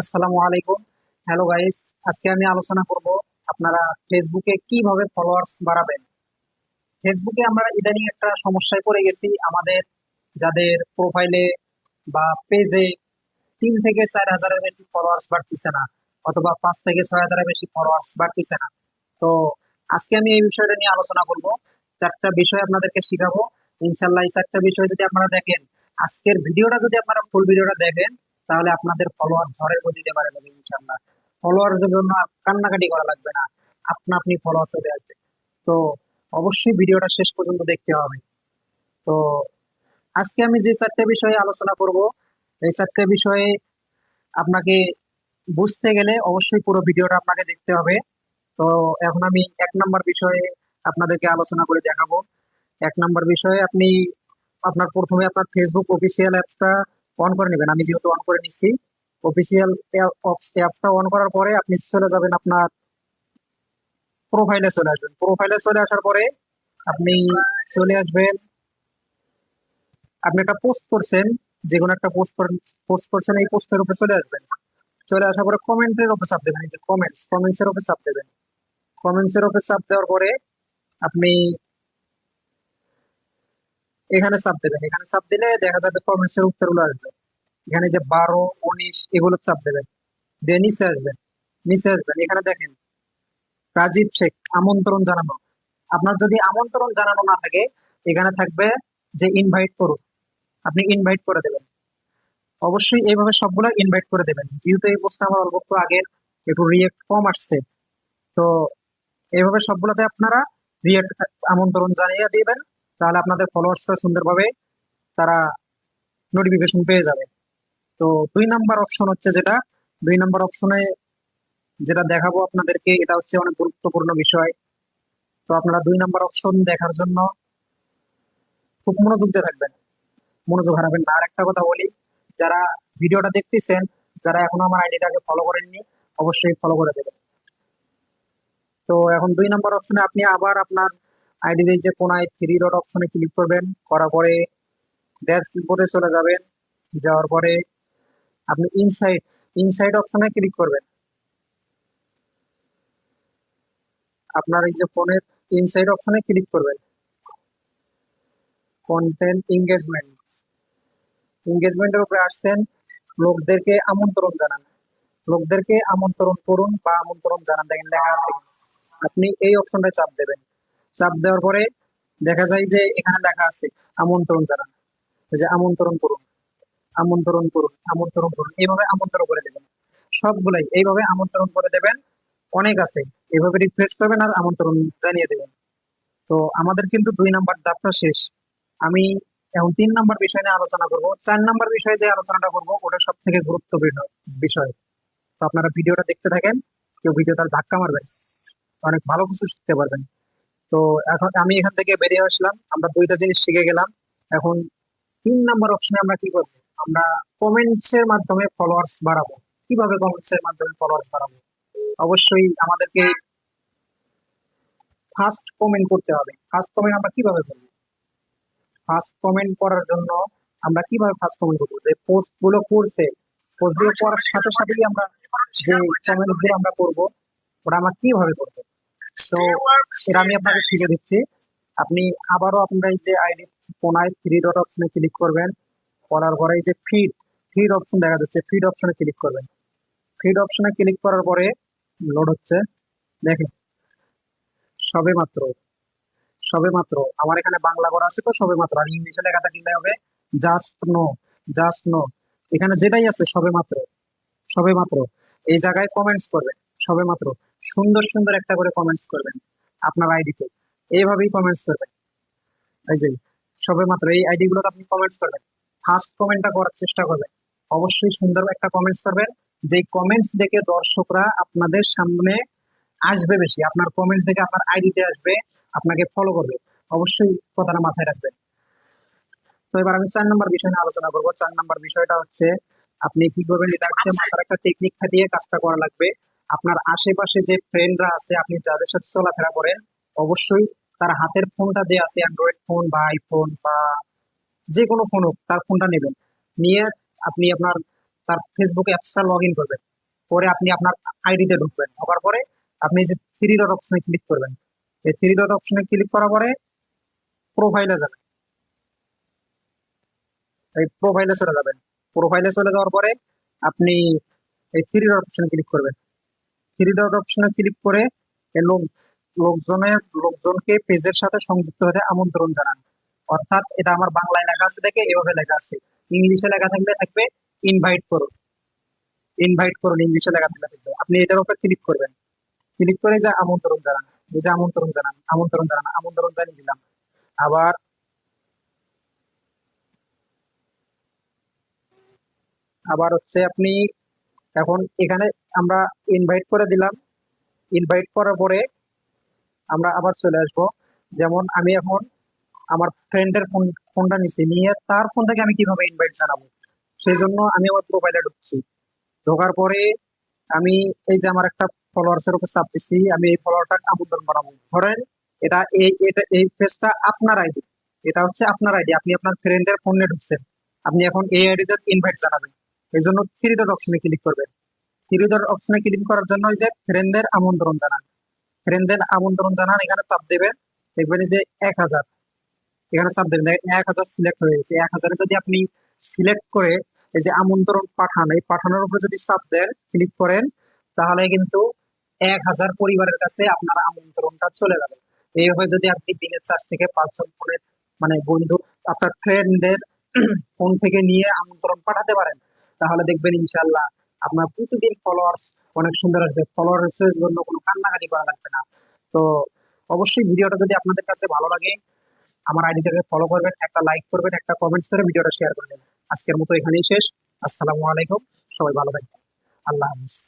আসসালামু আলাইকুম। Hello guys, আজকে আমি আলোচনা করব আপনারা ফেসবুকে কিভাবে ফলোয়ার্স বাড়াবেন। ফেসবুকে আমরা ইদানিং একটা সমস্যায় পড়ে গেছি। আমাদের যাদের প্রোফাইলে বা পেজে 3 থেকে 4 হাজারের বেশি ফলোয়ার্স বাড়তিছে না, অথবা 5 থেকে 6 হাজারের বেশি ফলোয়ার্স বাড়তিছে না। তো আজকে আমি এই বিষয়টা নিয়ে আলোচনা করব। 4টা বিষয় আপনাদেরকে শিখাবো। ইনশাল্লাহ এই 4টা বিষয় যদি আপনারা দেখেন, আজকের ভিডিওটা যদি আপনারা ফুল ভিডিওটা দেখেন, তাহলে আপনাদের ফলোয়ার ঝড়ের গতিতে বাড়ে যাবে ইনশাল্লাহ। ফলোয়ারের জন্য আর কান্নাকাটি করা লাগবে না, আপনা আপনি ফলোয়ার চলে আসবে। তো অবশ্যই ভিডিওটা শেষ পর্যন্ত দেখতে হবে। তো আজকে আমি যে 4টা বিষয়ে আলোচনা করব, এই 4টা বিষয়ে আপনাকে বুঝতে গেলে অবশ্যই পুরো ভিডিওটা আপনাকে দেখতে হবে। তো এখন আমি 1 নম্বর বিষয়ে আপনাদেরকে আলোচনা করে দেখাবো। 1 নম্বর বিষয়ে আপনি আপনার প্রথমে আপনার ফেসবুক অফিসিয়াল অ্যাপসটা অন করে নেবেন। আমি যেহেতু অন করে নিচ্ছি, অফিসিয়াল অ্যাপসটা অন করার পরে আপনি চলে যাবেন আপনার প্রোফাইলে, চলে আসবেন। প্রোফাইলে চলে আসার পরে আপনি চলে আসবেন, আপনি একটা পোস্ট করছেন, যে কোনো একটা পোস্ট করছেন, এই পোস্টের উপরে চলে আসবেন। চলে আসার পরে কমেন্টের উপরে চাপ দেবেন, এই যে কমেন্টসের উপরে চাপ দেবেন। কমেন্টসের উপরে চাপ দেওয়ার পরে আপনি এখানে চাপ দেবেন। এখানে চাপ দিলে দেখা যাবে কমেন্টসের উত্তরগুলো আসবে। এখানে যে 12, 19 এগুলো চাপ দেবেন, দিয়ে নিচে আসবেন। এখানে দেখেন রাজীব শেখ আমন্ত্রণ জানানো। আপনার যদি আমন্ত্রণ জানানো না থাকে, এখানে থাকবে যে ইনভাইট করুন, আপনি ইনভাইট করে দেবেন। অবশ্যই এইভাবে সবগুলো ইনভাইট করে দেবেন। যেহেতু এই পোস্টটা আমার অল্প একটু আগের, একটু রিয়েক্ট কম আসছে, তো এইভাবে সবগুলোতে আপনারা রিয়েক্ট আমন্ত্রণ জানিয়ে দিবেন। তাহলে আপনাদের ফলোয়ার্সরা সুন্দরভাবে তারা নোটিফিকেশন পেয়ে যাবে। তো 2 নম্বর অপশন হচ্ছে যেটা, 2 নম্বর অপশনে যেটা দেখাবো আপনাদেরকে, এটা হচ্ছে অনেক গুরুত্বপূর্ণ বিষয়। তো আপনারা 2 নম্বর অপশন দেখার জন্য খুব মনোযোগ দিয়ে থাকবেন, মনোযোগ হারাবেন না। আর একটা কথা বলি, যারা ভিডিওটা দেখতেছেন, যারা এখনো আমার আইডিটাকে ফলো করেননি, অবশ্যই ফলো করে দেবেন। তো এখন 2 নম্বর অপশনে আপনি আবার আপনার আইডির এই যে কোনায় 3 ডট অপশনে ক্লিক করবেন, করার পরে ড্যাশবোর্ডে চলে যাবেন। যাওয়ার পরে আপনি ইনসাইড অপশনে ক্লিক করবেন। আপনার এই যে ফোনের ইনসাইড অপশনে ক্লিক করবেন। কন্টেন্ট এঙ্গেজমেন্টের উপরে আসছেন, লোকদেরকে আমন্ত্রণ জানান। লোকদেরকে আমন্ত্রণ করুন বা আমন্ত্রণ জানান, দেখেন লেখা আছে। আপনি এই অপশনটায় চাপ দেবেন। চাপ দেওয়ার পরে দেখা যায় যে এখানে লেখা আছে আমন্ত্রণ জানান। এই যে আমন্ত্রণ করুন, আমন্ত্রণ করুন, এইভাবে আমন্ত্রণ করে দেবেন। সবগুলাই এইভাবে আমন্ত্রণ করে দেবেন। অনেক আছে, এভাবে রিফ্রেশ করবেন আর আমন্ত্রণ জানিয়ে দেবেন। তো আমাদের কিন্তু 2 নম্বর ধাপটা শেষ। আমি এখন 3 নম্বর বিষয় নিয়ে আলোচনা করব। 4 নম্বর বিষয়ে যে আলোচনাটা করব, ওটা সব থেকে গুরুত্বপূর্ণ বিষয়। তো আপনারা ভিডিওটা দেখতে থাকেন, কেউ ভিডিওটা ধাক্কা মারবেন, অনেক ভালো কিছু শিখতে পারবেন। তো এখন আমি এখান থেকে বেরিয়ে আসলাম, আমরা 2টা জিনিস শিখে গেলাম। এখন 3 নম্বর অপশনে আমরা কি করবো, আমরা কমেন্টস এর মাধ্যমে ফলোয়ার্স বাড়াবো। কিভাবে কমেন্টস এর মাধ্যমে ফলোয়ার্স বাড়াবো? অবশ্যই আমাদেরকে ফার্স্ট কমেন্ট করতে হবে। ফার্স্ট কমেন্ট আমরা কিভাবে করবো? ফার্স্ট কমেন্ট করার জন্য আমরা কিভাবে ফার্স্ট কমেন্ট করবো, যে পোস্ট গুলো করছে, পোস্ট গুলো করার সাথে সাথেই আমরা যে কমেন্ট গুলো আমরা করবো, ওটা আমরা কিভাবে করবো? তো সেটা আমি আপনাকে শিখে দিচ্ছি। আপনি আবারও আপনার এই যে আইডি কোনায় 3 ডট অপশনে ক্লিক করবেন। করার পরে এই যে ফিড অপশন দেখা যাচ্ছে, ফিড অপশনে ক্লিক করবেন। ফিড অপশনে ক্লিক করার পরে লোড হচ্ছে, দেখেন সবে মাত্র সবে মাত্র আমার এখানে বাংলা করা আছে, তো সবে মাত্র। আর ইংলিশে লেখাটা কিনতে হবে জাস্ট নো, জাস্ট নো। এখানে যেটাই আছে সবে মাত্র, সবে মাত্র। এই জায়গায় কমেন্টস করবেন, সবে মাত্র। সুন্দর সুন্দর একটা করে কমেন্টস করবেন আপনার আইডিতে, এইভাবেই কমেন্টস করবেন। এই যে সবে মাত্র এই আইডি গুলোতে আপনি কমেন্টস করবেন। ফার্স্ট কমেন্টটা করার চেষ্টা করবেন, অবশ্যই সুন্দর একটা কমেন্টস করবেন। যে কমেন্টস দেখে দর্শকরা আপনাদের সামনে আসবে বেশি, আপনার কমেন্টস দেখে আপনার আইডিতে আসবে, আপনাকে ফলো করবে। অবশ্যই কথাটা মাথায় রাখবেন। তো এবার আমি 4 নম্বর বিষয় নিয়ে আলোচনা করবো। 4 নম্বর বিষয়টা হচ্ছে আপনি কি করবেন, এটা হচ্ছে মাথার একটা টেকনিক খাটিয়ে কাজটা করা লাগবে। আপনার আশেপাশে যে ফ্রেন্ডরা আছে, আপনি যাদের সাথে চলাফেরা করেন, অবশ্যই তার হাতের ফোনটা যে আছে, অ্যান্ড্রয়েড ফোন বা আইফোন বা যে কোনো ফোন হোক, তার ফোনটা নেবেন। নিয়ে আপনি আপনার তার ফেসবুক অ্যাপসটা লগ ইন করবেন, করে আপনি আপনার আইডিতে ঢুকবেন, ঢোকার পরে আপনি যে থ্রি ডট অপশনে ক্লিক করবেন, এই থ্রি ডট অপশনে ক্লিক করার পরে প্রোফাইলে যাবেন, এই প্রোফাইলে চলে যাবেন। প্রোফাইলে চলে যাওয়ার পরে আপনি এই থ্রি ডট অপশনে ক্লিক করবেন, থ্রি ডট অপশনে ক্লিক করে এই লোকজনকে পেজের সাথে সংযুক্ত হতে আমন্ত্রণ জানান। অর্থাৎ এটা আমার বাংলায় লেখা আছে দেখে এভাবে লেখা আছে, ইংলিশে লেখা থাকলে থাকবে ইনভাইট করুন, ইনভাইট করুন ইংলিশে লেখা থাকলে থাকবে। আপনি এটার উপর ক্লিক করবেন, ক্লিক করে যে আমন্ত্রণ জানান, এই যে আমন্ত্রণ জানান, আমন্ত্রণ জানান, আমন্ত্রণ জানিয়ে দিলাম। আবার আবার হচ্ছে আপনি এখন এখানে আমরা ইনভাইট করে দিলাম, ইনভাইট করার পরে আমরা আবার চলে আসবো। যেমন আমি এখন আমার ফ্রেন্ডের ফোনটা নিচ্ছি, নিয়ে তার ফোন থেকে আমি কিভাবে ইনভাইট জানাবো, সেই জন্য আমি আমার প্রোফাইলে ঢুকছি। ঢোকার পরে আমি এই যে আমার একটা ফলোয়ার্স এর উপর চাপ দিচ্ছি, আমি এই ফলোয়ারটা আমন্ত্রণ বানাবো। ধরেন এই পেজটা আপনার আইডি, এটা হচ্ছে আপনার আইডি, আপনি আপনার ফ্রেন্ডের ফোনে ঢুকছেন, আপনি এখন এই আইডিতে ইনভাইট জানাবেন। এই জন্য থ্রি ডট অপশনে ক্লিক করবেন, থ্রি ডট অপশনে ক্লিক করার জন্য ওই যে ফ্রেন্ডদের আমন্ত্রণ জানান, ফ্রেন্ডদের আমন্ত্রণ জানান এখানে চাপ দেবেন, দেখবেন এই যে 1000, এখানে চাপ দেবেন, 1000 সিলেক্ট হয়ে গেছে। 1000 যদি আপনি সিলেক্ট করে এই যে আমন্ত্রণ পাঠান, এই পাঠানোর উপরে যদি চাপ দেন, ক্লিক করেন, তাহলে কিন্তু 1000 পরিবারের কাছে আপনার আমন্ত্রণটা চলে যাবে। এইভাবে যদি আপনি দিনের 4 থেকে 5 জন ফোনের মানে বন্ধু আপনার ফ্রেন্ডদের ফোন থেকে নিয়ে আমন্ত্রণ পাঠাতে পারেন, তাহলে দেখবেন ইনশাল্লাহ আপনার প্রতিদিন ফলোয়ার্স অনেক সুন্দর আসবে, ফলোয়ার্স এর জন্য কোনো কান্নাকাটি করা লাগবে না। তো অবশ্যই ভিডিওটা যদি আপনাদের কাছে ভালো লাগে আমার আইডিটাকে ফলো করবেন, একটা লাইক করবেন, একটা কমেন্টস করে ভিডিওটা শেয়ার করবেন। আজকের মতো এখানেই শেষ। আসসালামু আলাইকুম, সবাই ভালো থাকবেন, আল্লাহ হাফিজ।